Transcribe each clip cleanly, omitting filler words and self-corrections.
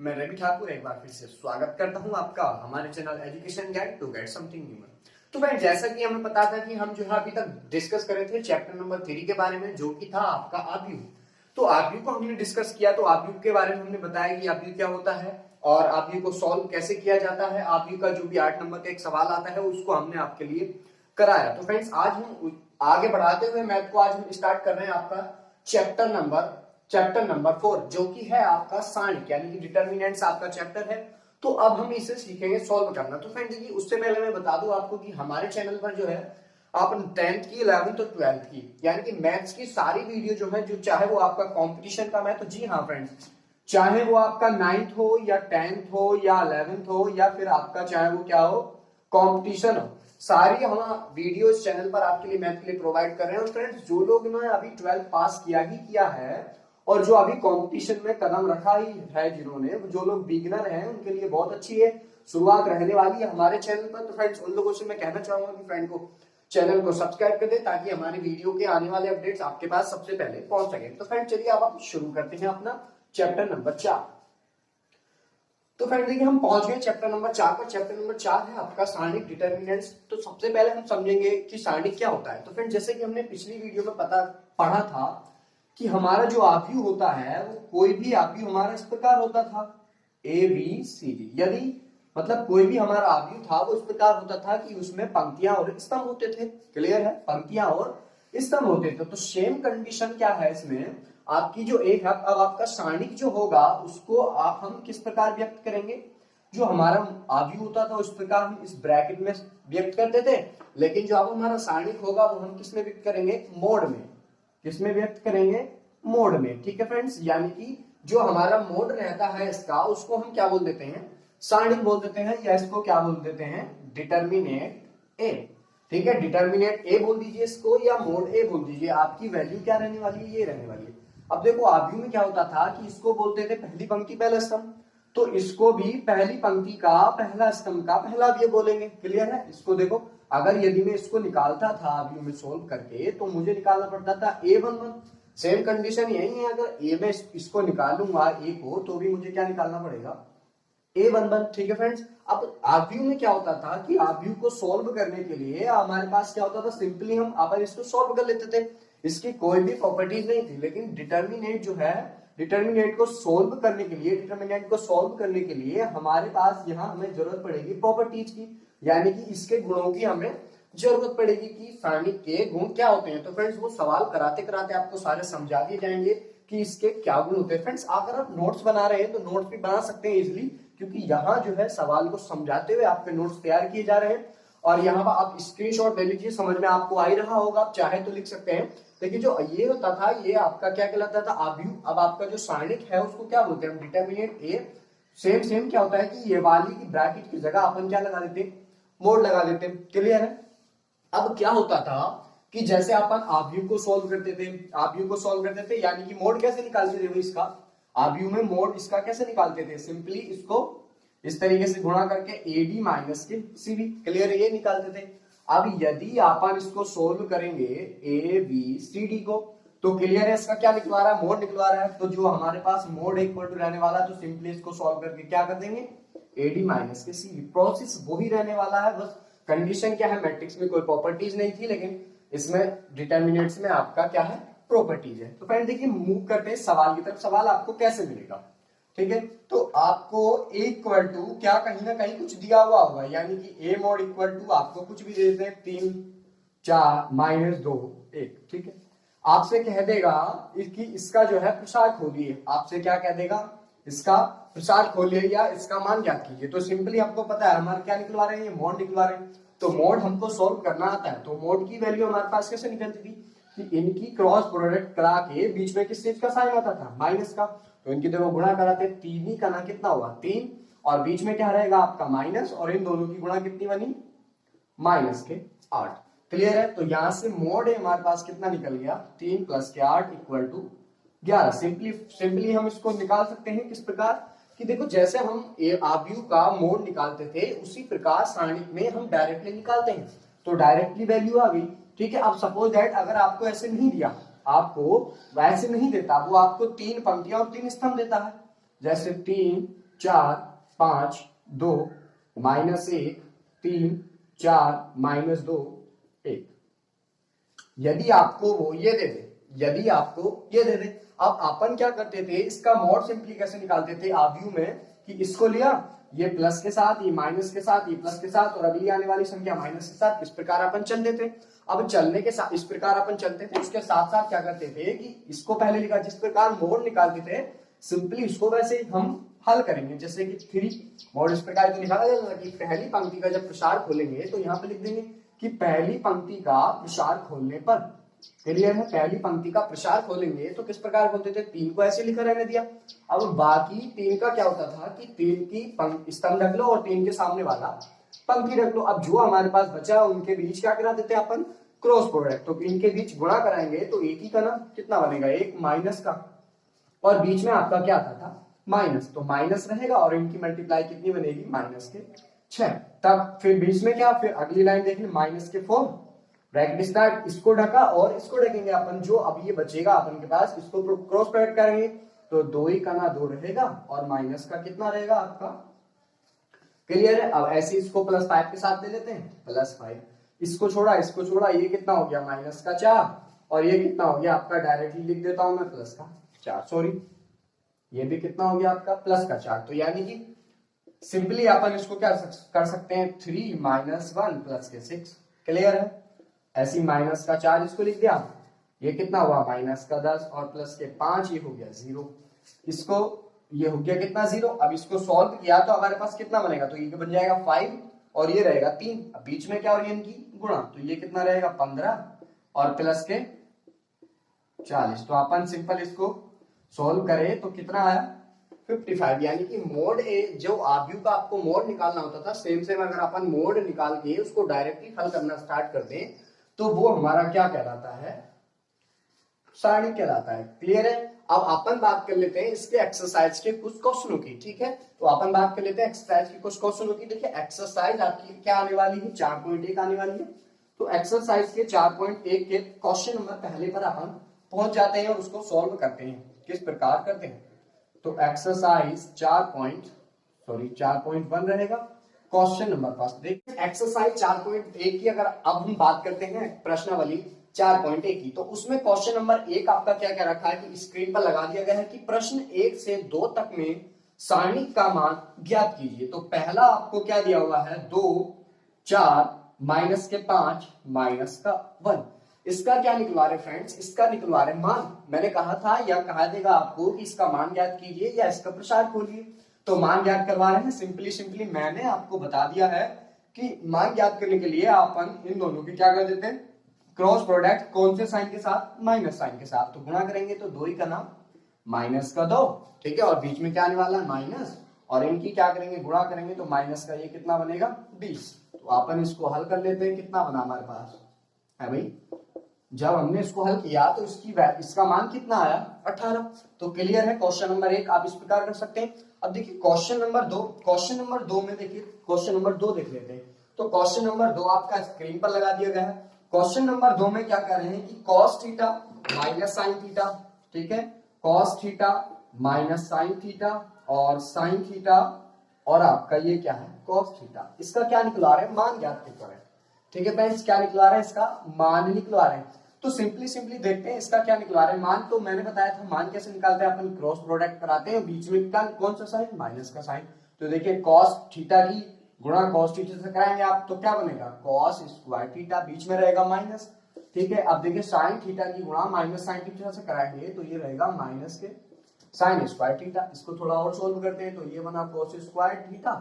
मैं रवि ठाकुर एक बार फिर से स्वागत करता हूं आपका हमारे channel education guide to get something new. तो भाई जैसा कि हमें पता था कि हम जो है अभी तक डिस्कस कर रहे थे चैप्टर नंबर 3 के बारे में, जो कि था आपका आव्यूह। तो आव्यूह को हमने डिस्कस किया, तो आव्यूह के बारे में हमने बताया कि आव्यूह क्या होता है और आव्यूह को सॉल्व कैसे किया जाता है। आव्यूह का जो भी 8 नंबर का एक सवाल आता है उसको हमने आपके लिए कराया। तो फ्रेंड्स आज हम आगे बढ़ाते हुए मैथ को आज हम स्टार्ट कर रहे हैं आपका चैप्टर नंबर 4, जो कि है आपका सारणिक यानी कि डिटर्मिनेंट्स आपका चैप्टर है। तो अब हम इसे सीखेंगे सॉल्व करना। तो फ्रेंड्स देखिए, उससे पहले मैं बता दूं आपको कि हमारे चैनल पर जो है आप 10th की 11th और 12th की यानी कि मैथ्स की सारी वीडियो जो है, जो चाहे वो आपका कंपटीशन का मैथ हो, जी हाँ फ्रेंड्स, चाहे वो आपका 9th हो या 10th हो या 11th हो या फिर आपका चाहे वो क्या हो कंपटीशन हो, सारी हम वीडियो इस चैनल पर आपके लिए मैथ के लिए प्रोवाइड कर रहे हैं। और फ्रेंड्स जो लोग ने अभी 12th पास किया ही किया है और जो अभी कंपटीशन में कदम रखा ही है, जिन्होंने, जो लोग बिगिनर हैं, उनके लिए बहुत अच्छी है शुरुआत रहने वाली है हमारे चैनल पर। तो फ्रेंड्स उन लोगों से मैं कहना चाहूंगा कि फ्रेंड को चैनल को सब्सक्राइब कर दे ताकि हमारी वीडियो के आने वाले अपडेट्स आपके पास सबसे पहले पहुंच सके। तो फ्रेंड चलिए अब आप शुरू करते हैं अपना चैप्टर नंबर 4। तो फ्रेंड देखिए, हम पहुंच गए चैप्टर नंबर 4 पर। चैप्टर नंबर 4 है आपका सारणिक डिटर्मिनेंट्स। तो सबसे पहले हम समझेंगे कि सारणिक क्या होता है। तो फ्रेंड जैसे कि हमने पिछली वीडियो में पढ़ा था कि हमारा जो आव्यूह होता है वो कोई भी आव्यूह हमारा इस प्रकार होता था, ए बी सी डी। यदि मतलब कोई भी हमारा आव्यूह था वो इस प्रकार होता था कि उसमें पंक्तियां और स्तंभ होते थे। क्लियर है, पंक्तियां और स्तंभ होते थे। तो सेम कंडीशन क्या है इसमें आपकी जो एक है, अब आपका सारणिक जो होगा उसको आप हम किस प्रकार व्यक्त करेंगे। जो हमारा आव्यूह होता था उस प्रकार हम इस ब्रैकेट में व्यक्त करते थे, लेकिन जो अब हमारा सारणिक होगा वो हम किस में व्यक्त करेंगे, मोड में। किसमें व्यक्त करेंगे, मोड में। ठीक है फ्रेंड्स, यानी कि जो हमारा मोड रहता है इसका, उसको हम क्या बोल देते हैं, सारणिक बोल देते हैं, या इसको क्या बोल देते हैं, डिटर्मिनेट ए। ठीक है, डिटर्मिनेट ए बोल दीजिए इसको, या मोड ए बोल दीजिए। आपकी वैल्यू क्या रहने वाली है, ये रहने वाली है। अब देखो आव्यूह में क्या होता था कि इसको बोलते थे पहली पंक्ति पहला स्तंभ, तो इसको भी पहली पंक्ति का पहला स्तंभ का पहला अवयव बोलेंगे। क्लियर है, इसको देखो, अगर यदि मैं इसको निकालता था आव्यूह में सोल्व करके तो मुझे निकालना पड़ता था A11। सेम कंडीशन यही है, अगर ए में इसको निकालूंगा ए को, तो भी मुझे क्या निकालना पड़ेगा, A11। ठीक है फ्रेंड्स, अब आव्यूह में क्या होता था कि आव्यूह को सोल्व करने के लिए हमारे पास क्या होता था, सिंपली हम अपन इसको सोल्व कर लेते थे। इसकी कोई भी प्रॉपर्टीज नहीं थी। लेकिन डिटर्मिनेट जो है, डिटर्मिनेट को सोल्व करने के लिए, डिटर्मिनेट को सोल्व करने के लिए हमारे पास यहाँ हमें जरूरत पड़ेगी प्रॉपर्टीज की, यानी कि इसके गुणों की हमें जरूरत पड़ेगी कि सारणिक के गुण क्या होते हैं। तो फ्रेंड्स वो सवाल कराते कराते आपको सारे समझा दिए जाएंगे कि इसके क्या गुण होते हैं। फ्रेंड्स अगर आप नोट्स बना रहे हैं तो नोट्स भी बना सकते हैं इजिली, क्योंकि यहाँ जो है सवाल को समझाते हुए आपके नोट्स तैयार किए जा रहे हैं। और यहाँ पर आप स्क्रीनशॉट ले लीजिए, समझ में आपको आ ही रहा होगा, आप चाहे तो लिख सकते हैं। देखिए जो ये होता था, ये आपका क्या कहलाता था, आव्यूह। अब आपका जो सारणिक है उसको क्या बोलते हैं, डिटर्मिनेट ए। सेम क्या होता है कि ये वाली की ब्रैकेट की जगह अपन क्या लगा देते हैं, मोड लगा देते हैं। क्लियर है। अब क्या होता था कि जैसे अपन आव्यूह को सॉल्व करते थे, यानी कि मोड कैसे निकालते थे इसका, आव्यूह में मोड इसका कैसे निकालते थे, सिंपली इसको इस तरीके से गुणा करके एडी माइनस के सीबी। क्लियर, ये निकालते थे। अब यदि अपन इसको सोल्व करेंगे ए बी सी डी को, तो क्लियर है इसका क्या निकलवा रहा है, मोड निकलवा रहा है। तो जो हमारे पास मोड इक्वल टू रहने वाला है, तो सिंपली इसको सॉल्व करके क्या कर देंगे, एडी माइनस के सीबी। प्रोसेस वही रहने वाला है, बस कंडीशन क्या है, मैट्रिक्स में कोई प्रॉपर्टीज नहीं थी, लेकिन इसमें डिटर्मिनेंट्स में आपका क्या है, प्रॉपर्टीज है। तो फ्रेंड देखिए, मूव करते हैं सवाल की तरफ। सवाल आपको कैसे मिलेगा, ठीक है। तो आपको ए इक्वल टू क्या कहीं ना कहीं कुछ दिया हुआ होगा, यानी कि ए मोड इक्वल टू आपको कुछ भी दे देते हैं, 3 4 -2 1। ठीक है, आपसे कह देगा इसकी इसका जो है प्रसार खोलिए। आपसे क्या कह देगा, इसका प्रसार खोलिए या इसका मान ज्ञात कीजिए। तो सिंपली हमको पता है हमारे क्या निकलवा रहे हैं, ये मोड निकलवा रहे हैं। तो मोड हमको सोल्व करना आता है। तो मोड की वैल्यू हमारे पास कैसे निकलती थी कि इनकी क्रॉस प्रोडक्ट करा के बीच में किस चीज का साइन आता था, माइनस का। तो इनकी दोनों गुणा कराते, 3 ही का ना कितना हुआ 3, और बीच में क्या रहेगा आपका माइनस, और इन दोनों की गुणा कितनी बनी, माइनस के 8। क्लियर है। तो यहां से मोड है हमारे पास कितना निकल गया, 3 + के 8 = 11। सिंपली हम इसको निकाल सकते हैं किस प्रकार कि देखो, जैसे हम आव्यूह का मोड निकालते थे उसी प्रकार सारणिक में हम डायरेक्टली निकालते हैं। तो डायरेक्टली वैल्यू आ गई। ठीक है, अब सपोज दैट अगर आपको ऐसे नहीं दिया, आपको वैसे नहीं देता, वो आपको 3 पंक्तियां और 3 स्तंभ देता है, जैसे 3 4 5 2 -1 3 4 -2 1। यदि आपको वो ये दे दे, यदि आपको ये दे दे, अब अपन क्या करते थे, इसका मॉड सिंपली कैसे निकालते थे आव्यूह में, कि इसको लिया ये प्लस के साथ, ये माइनस के साथ, ये प्लस के साथ, और अगली आने वाली संख्या माइनस के साथ, इस प्रकार अपन चलते थे। अब चलने के साथ इस प्रकार अपन चलते थे, उसके साथ साथ क्या करते थे कि इसको पहले लिखा, जिस प्रकार मोड निकालते थे सिंपली इसको वैसे हम हल करेंगे। जैसे कि 3 मोड इस प्रकार तो निकाला जाएगा कि पहली पंक्ति का जब प्रसार खोलेंगे तो यहाँ पे लिख देंगे कि पहली पंक्ति का प्रसार खोलने पर, क्लियर है, पहली पंक्ति का प्रसार खोलेंगे तो किस प्रकार खोलते थे, 3 को ऐसे लिखा रहने दिया। अब बाकी 3 का क्या होता था कि 3 की स्तंभ रख लो और 3 के सामने वाला पंक्ति रख लो। अब जो हमारे पास बचा उनके बीच क्या करा देते हैं अपन, क्रॉस प्रोडक्ट। तो इनके बीच गुणा कराएंगे तो एक ही का ना कितना बनेगा, एक माइनस का, और बीच में आपका क्या आता था, माइनस, तो माइनस रहेगा और इनकी मल्टीप्लाई कितनी बनेगी, -6। तब फिर बीच में क्या, फिर अगली लाइन देख ले, -4 ब्रैकेट स्टार्ट, इसको ढका और इसको ढकेंगे अपन। जो अब ये बचेगा अपन के पास, इसको क्रॉस प्रोडक्ट करेंगे तो 2 ही का ना 2 रहेगा और माइनस का कितना रहेगा आपका, क्लियर है। अब ऐसे इसको +5 के साथ ले लेते हैं, +5, इसको छोड़ा इसको छोड़ा, ये कितना हो गया, -4, और ये कितना हो गया आपका, डायरेक्टली लिख देता हूं मैं +4, सॉरी ये भी कितना हो गया आपका, +4। तो यानी कि सिंपली अपन इसको क्या कर सकते हैं, 3 - 1 + 6, क्लियर है। ऐसी -4 इसको लिख दिया, ये कितना हुआ, -10 और +5, ये हो गया 0, इसको ये हो गया कितना, 0। अब इसको सॉल्व किया तो हमारे पास कितना बनेगा, तो ये बन जाएगा 5 और ये रहेगा 3। अब बीच में क्या हो रही है इनकी गुणा, तो ये कितना रहेगा 15 और +40। तो अपन सिंपल इसको सॉल्व करें तो कितना आया, 55। यानी कि मोड ए, जो आव्यूह का आपको मोड निकालना होता था, सेम अगर अपन मोड निकाल के उसको डायरेक्टली हल करना स्टार्ट कर दें तो वो हमारा क्या कहलाता है, सारणी कहलाता है, क्लियर है। अब अपन बात कर लेते हैं इसके एक्सरसाइज के कुछ क्वेश्चनों की, ठीक है। तो अपन बात कर लेते हैं एक्सरसाइज के कुछ क्वेश्चनों की। देखिए एक्सरसाइज आपकी क्या आने वाली है, 4.1 आने वाली है। तो एक्सरसाइज के 4.1 के क्वेश्चन नंबर पहले पर अपन पहुंच जाते हैं और उसको सॉल्व करते हैं। किस प्रकार करते हैं, तो एक्सरसाइज 4.1 रहेगा, क्वेश्चन नंबर फर्स्ट। देखिए एक्सरसाइज 4.1 की अगर अब हम बात करते हैं प्रश्नावली 4.1 की, तो उसमें क्वेश्चन नंबर 1 आपका क्या क्या रखा है कि स्क्रीन पर लगा दिया गया है कि प्रश्न 1 से 2 तक में सारणी का मान ज्ञात कीजिए। तो पहला आपको क्या दिया हुआ है, 2 4 -5 -1। इसका क्या निकलवा रहे फ्रेंड्स, इसका निकलवा रहे मान। मैंने कहा था या कहा देगा आपको कि इसका मान ज्ञात कीजिए या इसका प्रसार खोलिए। तो मान ज्ञात करवा रहे हैं, सिंपली मैंने आपको बता दिया है कि मान ज्ञात करने के लिए अपन इन दोनों की क्या कर देते हैं, क्रॉस प्रोडक्ट, कौन से साइन के साथ, माइनस साइन के साथ। तो गुणा करेंगे तो 2 ही का नाम -2, ठीक है, और बीच में क्या आने वाला है, माइनस, और इनकी क्या करेंगे, गुणा करेंगे तो माइनस का ये कितना बनेगा, 20। तो अपन इसको हल कर लेते हैं, कितना बना हमारे पास है भाई, जब हमने इसको हल किया तो इसका मान कितना आया, 18। तो क्लियर है, क्वेश्चन नंबर 1 आप इस प्रकार कर सकते हैं। अब देखिए क्वेश्चन नंबर 2 में देखिए क्वेश्चन नंबर 2 देख लेते हैं। तो क्वेश्चन नंबर 2 आपका स्क्रीन पर लगा दिया गया है। क्वेश्चन नंबर 2 में क्या कर रहे हैं कि cos theta minus sine theta, ठीक है, cos theta minus sine theta और साइन थीटा, और आपका ये क्या है, cos थीटा। इसका क्या निकला रहे हैं, मान ज्ञात कर रहे हैं, ठीक है फ्रेंड्स, क्या निकला रहे हैं, इसका मान निकलवा रहे हैं। तो सिंपली देखते हैं इसका क्या निकला रहे हैं मान। तो मैंने बताया था मान कैसे निकालते हैं, अपन क्रॉस प्रोडक्ट कराते हैं, बीच में का कौन सा साइन, माइनस का साइन। तो देखिए cos थीटा की गुणा cos थीटा से कराएंगे आप तो क्या बनेगा, cos स्क्वायर थीटा, बीच में रहेगा माइनस, ठीक है। अब देखिए साइन थीटा की गुणा माइनस साइन थीटा से कराएंगे तो ये रहेगा माइनस के साइन स्क्वायर थीटा। इसको थोड़ा और सोल्व करते हैं तो ये बना cos square theta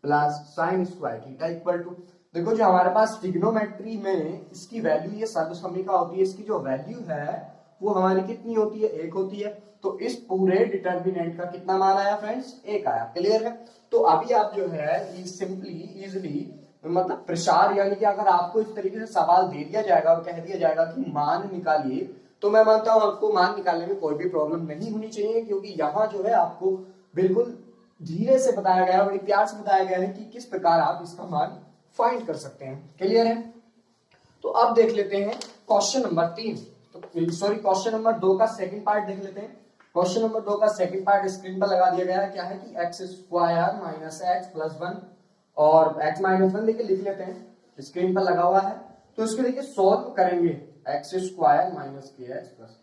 plus sine square theta equal to, देखो जो हमारे पास ट्रिग्नोमेट्री में इसकी वैल्यू ये सर्वसम्मिका होती है, इसकी जो वैल्यू है वो हमारी कितनी होती है, 1 होती है। तो इस पूरे डिटर्मिनेंट का कितना मान आया फ्रेंड्स, 1 आया, क्लियर है। तो अभी आप जो है सिंपली इजिली मतलब प्रसार, यानी कि अगर आपको इस तरीके से सवाल दे दिया जाएगा और कह दिया जाएगा कि मान निकालिए, तो मैं मानता हूं आपको मान निकालने में कोई भी प्रॉब्लम नहीं होनी चाहिए, क्योंकि यहाँ जो है आपको बिल्कुल धीरे से बताया गया है, बड़ी प्यार से बताया गया है कि किस प्रकार आप इसका मान फाइंड कर सकते हैं, क्लियर है। तो अब देख लेते हैं क्वेश्चन नंबर 3, तो सॉरी क्वेश्चन नंबर 2 का सेकंड पार्ट देख लेते हैं। क्वेश्चन नंबर 2 का सेकंड पार्ट स्क्रीन पर लगा दिया गया है, क्या है कि x square minus x plus 1 और एक्स माइनस 1 देखिए लिख लेते हैं, स्क्रीन पर लगा हुआ है। तो इसको देखिए सॉल्व करेंगे, एक्स स्क्वायर माइनस के एक्स प्लस,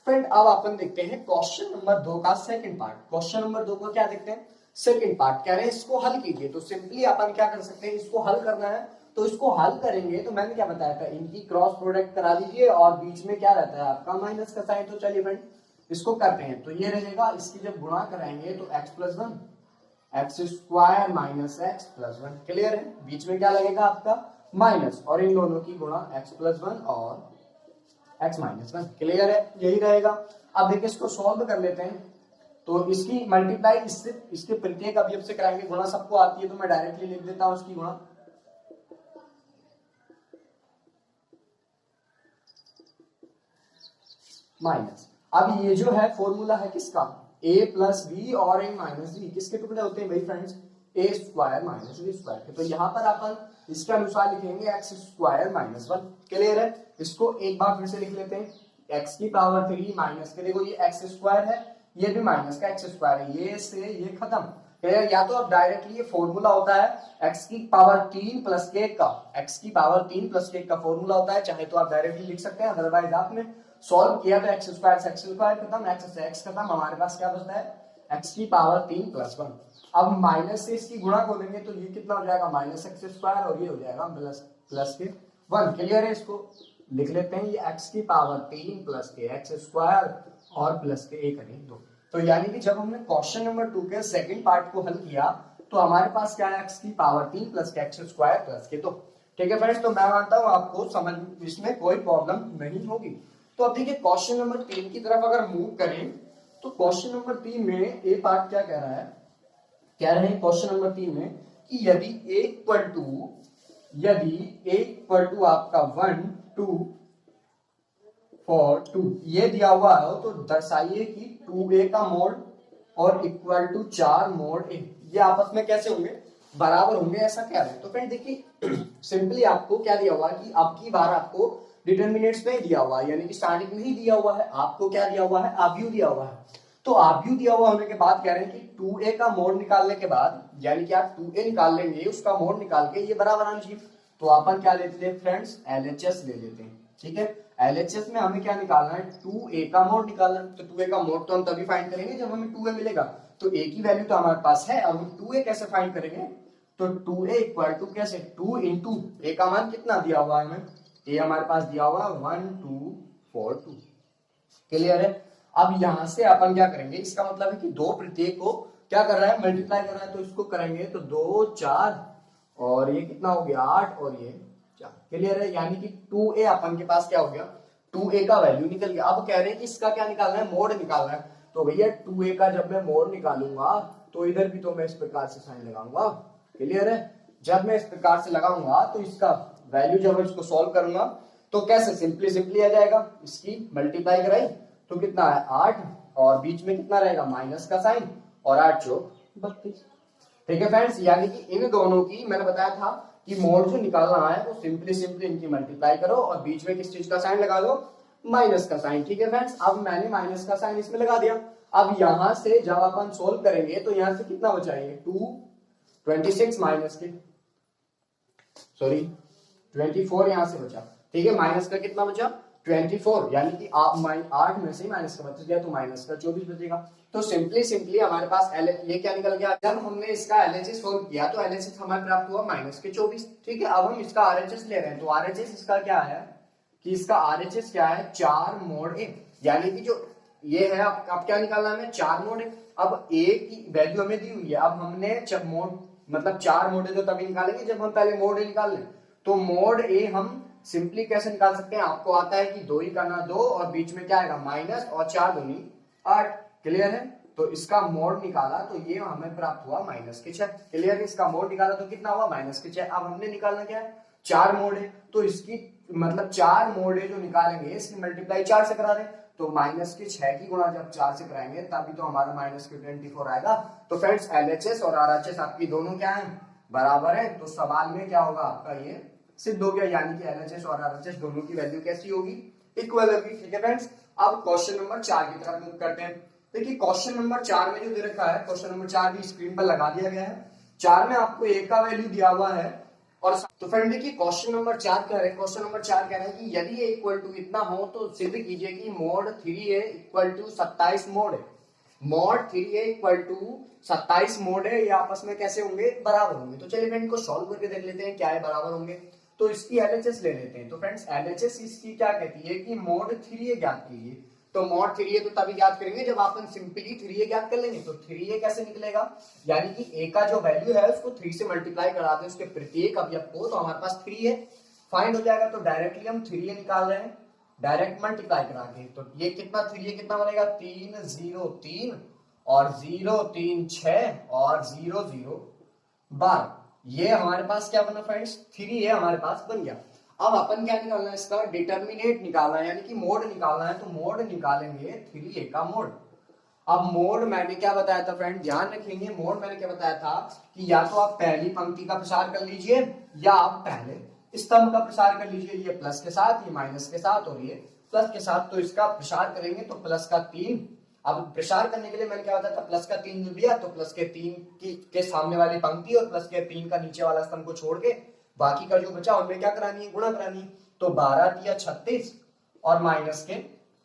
फ्रेंड अब अपन देखते हैं क्वेश्चन नंबर 2 का सेकंड पार्ट। क्वेश्चन नंबर 2 को क्या देखते हैं, सेकंड पार्ट, कह रहे हैं इसको हल कीजिए। तो सिंपली अपन क्या कर सकते हैं, इसको हल करना है तो इसको हल करेंगे। तो मैंने क्या बताया था, इनकी क्रॉस प्रोडक्ट करा लीजिए और बीच में क्या रहता है आपका माइनस का साइन। तो चलिए फ्रेंड इसको करते हैं। तो ये रहेगा, इसकी जब गुणा कराएंगे तो x plus 1 x square minus x plus 1, clear है। बीच में क्या लगेगा आपका माइनस, और इन दोनों की गुणा एक्स प्लस 1 और एक्स माइनस 1, क्लियर है, यही रहेगा। अब देखिए इसको सॉल्व कर लेते हैं। तो इसकी मल्टीप्लाई इससे, इसके प्रत्येक अवयव से कराएंगे, गुणा सबको आती है तो मैं डायरेक्टली लिख देता हूं इसकी गुणा। माइनस, अब ये जो है फॉर्मूला है किसका, a प्लस बी और a माइनस बी, किसके टुकड़े होते हैं भाई friends, a square minus B square के। तो यहाँ पर अपन इसके अनुसार लिखेंगे एक्स स्क्वायर माइनस 1, क्लियर है। इसको एक बार फिर से लिख लेते हैं, एक्स की पावर 3 माइनस के, देखो ये एक्स स्क्वायर है, ये भी माइनस का एक्स स्क्वायर है, ये से ये खत्म, क्लियर। या तो अब डायरेक्टली ये फॉर्मूला होता है एक्स की पावर 3 प्लस के का, एक्स की पावर 3 प्लस के का फॉर्मूला होता है, चाहे तो आप डायरेक्टली लिख सकते हैं, अदरवाइज आपने सॉल्व किया तो एक्स स्क्वायर से एक्स स्क्वायर खत्म, एक्स से एक्स खत्म, हमारे पास क्या बचता है एक्स की पावर 3 प्लस 1। अब माइनस से इसकी गुणा को देंगे तो ये कितना हो जाएगा माइनस एक्स स्क्वायर, और ये हो जाएगा प्लस के 1, क्लियर है। इसको लिख लेते हैं, ये एक्स की पावर 3 प्लस के एक्स स्क्वायर और प्लस के 1 करेंगे 2। तो यानी कि जब हमने क्वेश्चन नंबर 2 के सेकंड पार्ट को हल किया तो हमारे पास क्या है, एक्स की पावर 3 प्लस के एक्स स्क्वायर प्लस के 2, ठीक है फ्रेंड्स। तो मैं मानता हूं आपको समझ इसमें कोई प्रॉब्लम नहीं होगी। तो अब देखिए क्वेश्चन नंबर 3 की तरफ अगर मूव करें तो क्वेश्चन नंबर 3 में ए पार्ट क्या कह रहा है, कह रहे हैं क्वेश्चन नंबर 3 में कि यदि a इक्वल टू आपका 1 2 4 2 ये दिया हुआ है तो दर्शाइए कि 2a का मोड और इक्वल टू 4 मोड a ये आपस में कैसे होंगे, बराबर होंगे, ऐसा क्या है। तो फ्रेंड देखिए सिंपली आपको क्या दिया हुआ है कि अब की बार आपको डिटरमिनेंट्स में दिया हुआ है, यानी कि स्टार्टिंग में ही दिया हुआ है, आपको क्या दिया हुआ है, आव्यूह दिया हुआ है। तो आव्यूह दिया हुआ होने के बाद कह रहे हैं कि 2a का मोड निकालने के बाद, यानी कि आप 2a निकाल लेंगे, उसका मोड निकाल के ये बराबर आना चाहिए। तो अपन क्या लेते हैं फ्रेंड्स, LHS ले लेते हैं, ठीक है। LHS में हमें क्या निकालना है, 2a का मोड निकालना है। तो 2a का मोड तो हम तभी फाइंड करेंगे जब हमें 2a मिलेगा। तो a की वैल्यू तो हमारे पास है, अब हम 2a कैसे फाइंड करेंगे, तो 2a इक्वल टू कैसे, 2 इंटू a का मान कितना दिया हुआ है हमें, a हमारे पास दिया हुआ है 1 2 4 2, क्लियर है। अब यहां से अपन क्या करेंगे, इसका मतलब है कि दो प्रत्येक को क्या कर रहा है, मल्टीप्लाई कर रहा है, तो इसको करेंगे तो 2 4 और ये कितना हो गया 8 और ये 4, क्लियर है। यानी कि 2a अपन के पास क्या हो गया, 2a का वैल्यू निकल गया। अब कह रहे हैं कि इसका क्या निकालना है, मोड निकालना है। तो भैया 2a का जब मैं मोड निकालूंगा तो इधर भी तो मैं इस प्रकार से साइन लगाऊंगा, क्लियर है। जब मैं इस प्रकार से लगाऊंगा तो इसका वैल्यू जब मैं इसको सॉल्व करूंगा तो कैसे सिंपली आ जाएगा, इसकी मल्टीप्लाई कराई तो कितना है 8 और बीच में कितना रहेगा माइनस का साइन और 8 चौक 32, ठीक है फ्रेंड्स। यानी कि इन दोनों की मैंने बताया था कि मोड जो निकालना है वो सिंपली इनकी मल्टीप्लाई करो और बीच में किस चीज का साइन लगा दो, माइनस का साइन, ठीक है फ्रेंड्स। अब मैंने माइनस का साइन इसमें लगा दिया। अब यहां से जब अपन सोल्व करेंगे तो यहां से कितना बचाएंगे, 26 माइनस के, सॉरी 24 यहां से बचा, ठीक है। माइनस का कितना बचा 24, यानी कि 8 में से माइनस का बच गया तो माइनस का 24 बचेगा। तो सिंपली हमारे पास ये क्या निकल गया, जब हमने इसका LHS सोल्व किया तो LHS हमें प्राप्त हुआ माइनस के 24, ठीक है। अब हम इसका RHS ले रहे हैं तो RHS इसका क्या है कि इसका RHS क्या है 4 मोड a, यानी कि जो ये है अब क्या निकालना है हमें 4 मोड a। अब a की वैल्यू हमें दी हुई है, अब हमने जब मोड मतलब 4 मोड a तो तभी निकालेंगे जब हम पहले मोड a निकाल लें। तो मोड a हम सिंपली कैसे निकाल सकते हैं, आपको आता है कि 2 ही करना 2 और बीच में क्या आएगा माइनस और 4 दूनी 8, क्लियर है। तो इसका मोड निकाला तो ये हमें प्राप्त हुआ माइनस के 6, क्लियर है। इसका मोड निकाला तो कितना हुआ माइनस के 6। अब हमने निकालना क्या है 4 मोड है, तो इसकी मतलब 4 मोड है जो निकालेंगे इसकी मल्टीप्लाई 4 से करा दें, तो माइनस के 6 की गुणा जब 4 से कराएंगे तभी तो हमारा माइनस के 24 आएगा। तो फ्रेंड्स LHS और RHS आपकी दोनों क्या है बराबर है, तो सवाल में क्या होगा आपका ये सिद्ध हो गया, यानी कि एलएचएस और आरएचएस दोनों की वैल्यू कैसी होगी, इक्वल होगी। ठीक है फ्रेंड्स, अब क्वेश्चन नंबर 4 की तरफ मूव करते हैं। देखिए क्वेश्चन नंबर 4 में जो दे रखा है, क्वेश्चन नंबर 4 भी स्क्रीन पर लगा दिया गया है। 4 में आपको ए का वैल्यू दिया हुआ है, और तो फ्रेंड देखिए क्वेश्चन नंबर 4 कह रहे हैं, क्वेश्चन नंबर 4 कह रहे हैं कि यदि ए इक्वल टू इतना हो तो सिद्ध कीजिए कि mod 3a equal to 27 mod है। Mod 3a equal to 27 mod है, ये आपस में कैसे होंगे, बराबर होंगे। तो चलिए फ्रेंड को सॉल्व करके देख लेते हैं क्या है बराबर होंगे। तो इसकी एलएचएस ले लेते हैं। तो फ्रेंड्स एलएचएस इसकी क्या कहती है कि मोड 3a ज्ञात कीजिए। तो मोड 3a तो तभी ज्ञात करेंगे जब अपन सिंपली 3a ज्ञात कर लेंगे। तो 3a कैसे निकलेगा, यानी कि a का जो वैल्यू है उसको 3 से मल्टीप्लाई करा दें उसके प्रत्येक अवयव को, तो हमारे पास 3 है, फाइंड हो जाएगा। तो डायरेक्टली हम 3a निकाल रहे हैं, डायरेक्ट मल्टीप्लाई करा के। तो ये कितना 3a कितना बनेगा, 3 0 3 और 0 3 6 और 0 0 12। ये हमारे पास क्या बना फ्रेंड्स, 3a हमारे पास बन गया। अब अपन क्या निकालना है, इसका डिटर्मिनेट निकालना है, यानी कि मोड निकालना है। तो मोड निकालेंगे 3a का मोड। अब मोड मैंने क्या बताया था फ्रेंड, ध्यान रखेंगे, मोड मैंने क्या बताया था कि या तो आप पहली पंक्ति का प्रसार कर लीजिए या आप पहले स्तंभ का प्रसार कर लीजिए। ये प्लस के साथ, ये माइनस के साथ और ये प्लस के साथ। तो इसका प्रसार करेंगे तो प्लस का 3। अब प्रसार करने के लिए मैंने क्या बताया था, प्लस का 3 दिया तो प्लस के 3 के सामने वाली पंक्ति और प्लस के 3 का नीचे वाला स्तंभ को छोड़ के बाकी का जो बचा उनमें क्या करानी है, गुणा करानी है। तो 12 दिया 36 और माइनस के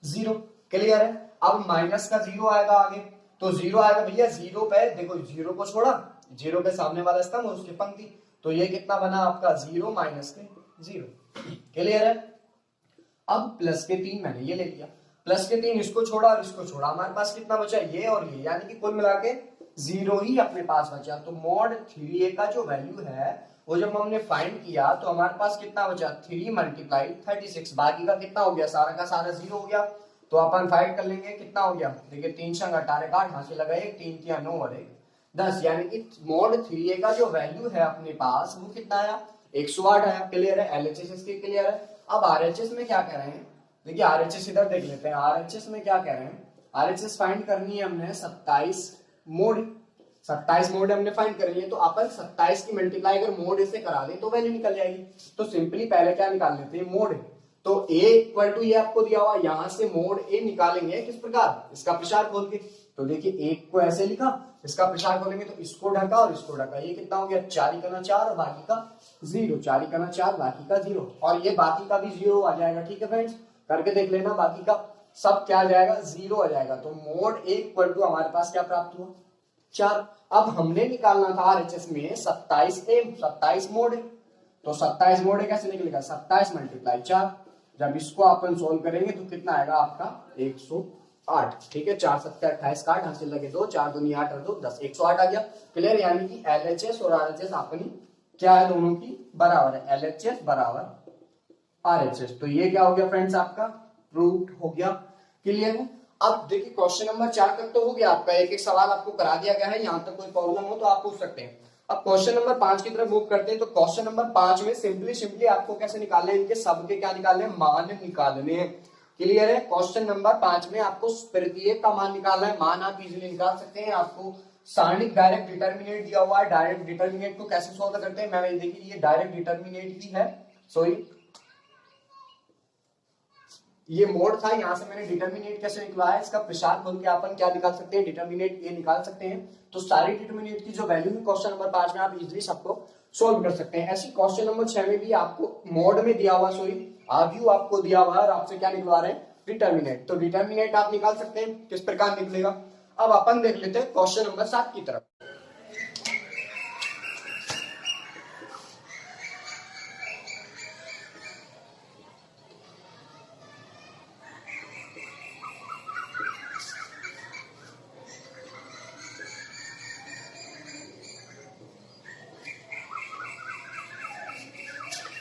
0। क्लियर है। अब माइनस का 0 आएगा आगे, तो 0 आएगा भैया 0 पे, देखो 0 को छोड़ा, 0 के सामने वाला स्तंभ और उसकी पंक्ति। तो ये कितना बना आपका 0 माइनस के 0। क्लियर है। अब प्लस के 3 मैंने ये ले लिया, प्लस के 3 इसको छोड़ा और इसको छोड़ा, हमारे पास कितना बचा, ये और ये, यानी कि कुल मिला के 0 ही अपने पास बचा। तो मोड 3a का जो वैल्यू है वो जब हमने फाइंड किया तो हमारे पास कितना बचा, 3 मल्टीप्लाई 36। बाकी का कितना हो गया, सारा का सारा 0 हो गया। तो अपन फाइंड कर लेंगे कितना हो गया, देखिए 3 संग 18 8 हासिल लगा 1 3 किया 9 और 1 10, यानी कि मोड 3a का जो वैल्यू है अपने पास वो कितना आया, 108 आया। क्लियर है। एलएचएस इसके क्लियर है। अब आरएचएस में क्या कह रहे हैं, देखिए आरएचएस इधर देख लेते हैं। आरएचएस में क्या कह रहे हैं, आरएचएस फाइंड करनी है हमने 27 मोड, 27 मोड हमने फाइंड कर लिए। तो अपन 27 की मल्टीप्लाई अगर मोड से करा दें तो वैल्यू निकल जाएगी। तो सिंपली पहले क्या निकाल लेते हैं, मोड। तो a इक्वल टू ये आपको दिया हुआ, यहां से मोड a निकालेंगे किस प्रकार, इसका प्रसार खोल के। तो देखिए एक को ऐसे लिखा, इसका प्रसार खोलेंगे तो इसको ढका और इसको ढका, ये कितना हो गया 4 का 4 और बाकी का 0, 4 का 4 बाकी का 0, और ये बाकी का भी 0 आ जाएगा। ठीक है फ्रेंड्स, करके देख लेना, बाकी का सब क्या आ जाएगा, 0 आ जाएगा। तो मोड a इक्वल टू हमारे पास क्या प्राप्त हुआ, 4। अब हमने निकालना था आरएचएस में 27 मोड है। तो 27 मोड है कैसे निकलेगा, 27 मल्टीप्लाई 4। जब इसको अपन सोल्व करेंगे तो कितना आएगा आपका 108। ठीक है, 4 7 28 का 8 हासिल लगे 2, 4 दूनी 8 और 2 10, 108 आ गया। क्लियर। यानी कि एलएचएस और आरएचएस अपनी क्या है, दोनों की बराबर है, एलएचएस बराबर आरएचएस। तो ये क्या हो गया फ्रेंड्स, आपका प्रूव्ड हो गया। क्लियर है। अब देखिए क्वेश्चन नंबर 4 तक तो हो गया आपका, एक एक सवाल आपको करा दिया गया है। यहाँ तक कोई प्रॉब्लम हो तो आप पूछ सकते हैं। अब क्वेश्चन नंबर 5 की तरफ मूव करते हैं। तो क्वेश्चन नंबर 5 में सिंपली आपको कैसे निकालने हैं, इनके सबके क्या निकालने हैं, मान निकालने हैं। क्लियर है। क्वेश्चन नंबर 5 में आपको प्रत्येक का मान निकालना है। मान आप इजीली निकाल सकते हैं। आपको सारणिक डायरेक्ट डिटर्मिनेट दिया हुआ है। डायरेक्ट डिटर्मिनेट को कैसे सोल्व करते हैं, मैं देखिए ये डायरेक्ट डिटर्मिनेट ही है, सॉरी ये मोड था, यहां से मैंने डिटर्मिनेट कैसे निकला है, इसका प्रसार खोल के अपन क्या निकाल सकते हैं, डिटर्मिनेट ये निकाल सकते हैं। तो सारी डिटर्मिनेट की जो वैल्यू है क्वेश्चन नंबर 5 में आप इजीली सबको सोल्व कर सकते हैं। ऐसी क्वेश्चन नंबर 6 में भी आपको मोड में दिया हुआ, सॉरी आव्यू आपको दिया हुआ है और आपसे क्या निकलवा रहे हैं, डिटर्मिनेट। तो डिटर्मिनेट आप निकाल सकते हैं, किस प्रकार निकलेगा। अब अपन देख लेते हैं क्वेश्चन नंबर 7 की तरफ।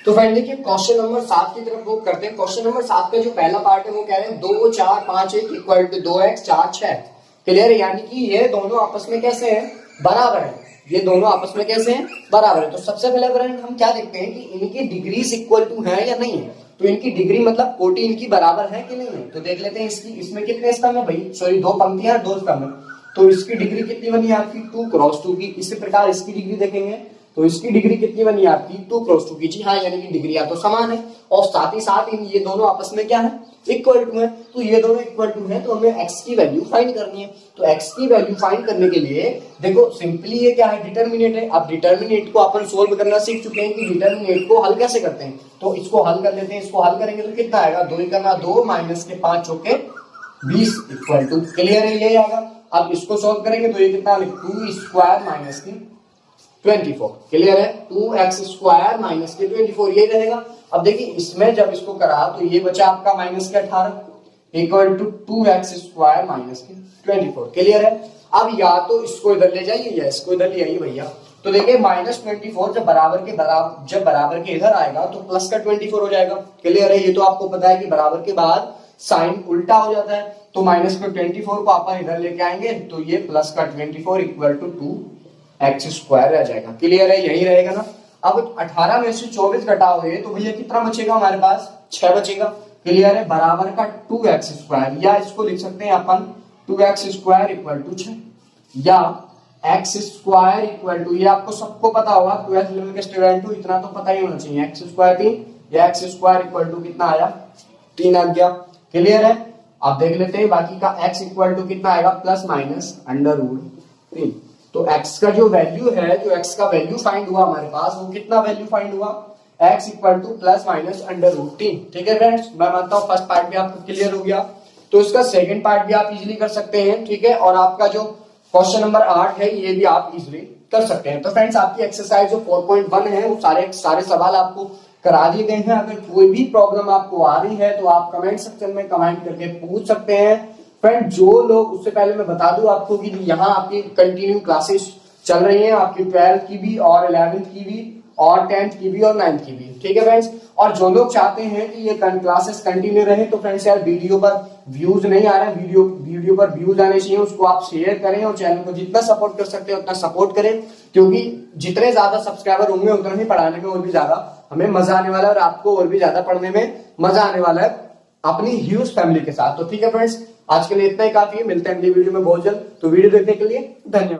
तो फ्रेंड देखिए क्वेश्चन नंबर 7 की तरफ मूव करते हैं। क्वेश्चन नंबर 7 का जो पहला पार्ट है वो कह रहे हैं 2 4 5 1 इक्वल टू 2x 4 6। क्लियर है। यानी कि ये दोनों आपस में कैसे हैं, बराबर है। ये दोनों आपस में कैसे हैं, बराबर है। तो सबसे पहले फ्रेंड हम क्या देखते हैं कि इनकी डिग्रीज इक्वल टू है या नहीं है। तो इनकी डिग्री मतलब कोटि इनकी बराबर है कि नहीं है। तो देख लेते हैं इसकी, इसमें कितने स्तंभ है भाई, सॉरी 2 पंक्तियां 2 स्तंभ है। तो इसकी डिग्री कितनी बनी आपकी 2 क्रॉस 2 की। इसी प्रकार इसकी डिग्री देखेंगे तो इसकी डिग्री कितनी बनी आपकी 2 क्रॉस 2 की। जी हाँ, यानी कि डिग्रियां तो समान है और साथ ही साथ इन ये दोनों आपस में क्या है इक्वल टू है। तो ये दोनों इक्वल टू है तो हमें x की वैल्यू फाइंड करनी है। तो x की वैल्यू फाइंड करने के लिए देखो सिंपली ये क्या है डिटर्मिनेट है। अब डिटर्मिनेट को अपन सोल्व करना सीख चुके हैं कि डिटर्मिनेट को हल कैसे करते हैं। तो इसको हल कर लेते हैं। इसको हल करेंगे तो कितना आएगा 2 करना 2 माइनस के 5 चौके 20 इक्वल टू क्लियर है ये आएगा। अब इसको सोल्व करेंगे तो ये कितना 2 स्क्वायर माइनस की 24 क्लियर है 2x स्क्वायर माइनस के 24 ये रहेगा। अब देखिए इसमें जब इसको करा तो ये बचा आपका माइनस के 18 equal to 2x square minus के 24 क्लियर है। अब या तो इसको इधर ले जाइए या इसको इधर ले आइए भैया। तो देखिए -24 जब बराबर के इधर आएगा तो प्लस का 24 हो जाएगा क्लियर है। ये तो आपको पता है कि बराबर के बाद साइन उल्टा हो जाता है। तो माइनस के 24 को अपन इधर लेके आएंगे तो ये प्लस का 24 इक्वल टू 2x स्क्वायर रह जाएगा क्लियर है यही रहेगा ना। अब 18 में से 24 घटाओगे तो भैया कितना बचेगा हमारे पास 6 बचेगा क्लियर है बराबर का 2x स्क्वायर या इसको लिख सकते हैं अपन 2x स्क्वायर इक्वल टू 6 या x स्क्वायर इक्वल टू ये आपको सबको पता होगा 12th लेवल के स्टूडेंट हो इतना तो पता ही होना चाहिए x स्क्वायर 3 या x स्क्वायर इक्वल टू कितना आया 3 आ गया क्लियर है। अब देख लेते हैं बाकी का x इक्वल टू कितना आएगा प्लस माइनस अंडर रूट 3। तो x का जो वैल्यू है जो x का वैल्यू फाइंड हुआ हमारे पास वो कितना वैल्यू फाइंड हुआ x equal to plus minus under root 3 ठीक है फ्रेंड्स। मैं मानता हूँ फर्स्ट पार्ट भी आपको क्लियर हो गया। तो इसका सेकंड पार्ट भी आप इजीली कर सकते हैं ठीक है। और आपका जो क्वेश्चन नंबर 8 है ये भी आप इजीली कर सकते हैं। तो फ्रेंड्स आपकी एक्सरसाइज जो 4.1 है वो सारे सवाल आपको करा दिए गए हैं। अगर कोई भी प्रॉब्लम आपको आ रही है तो आप कमेंट सेक्शन में कमेंट करके पूछ सकते हैं। फ्रेंड जो लोग उससे पहले मैं बता दूं आपको कि यहाँ आपकी कंटिन्यू क्लासेस चल रही हैं आपकी 12th की भी और 11th की भी और 10th की भी और 9th की भी ठीक है फ्रेंड्स। और जो लोग चाहते हैं कि ये क्लासेस कंटिन्यू रहे तो फ्रेंड्स यार वीडियो पर व्यूज नहीं आ रहे हैं वीडियो पर व्यूज आने चाहिए उसको आप शेयर करें और चैनल को जितना सपोर्ट कर सकते हैं उतना सपोर्ट करें क्योंकि जितने ज्यादा सब्सक्राइबर होंगे उतना ही पढ़ाने में और भी ज्यादा हमें मजा आने वाला है और आपको और भी ज्यादा पढ़ने में मजा आने वाला है अपनी ह्यूज फैमिली के साथ। तो ठीक है फ्रेंड्स आज के लिए इतना ही काफी है। मिलते हैं अगली वीडियो में बहुत जल्द। तो वीडियो देखने के लिए धन्यवाद।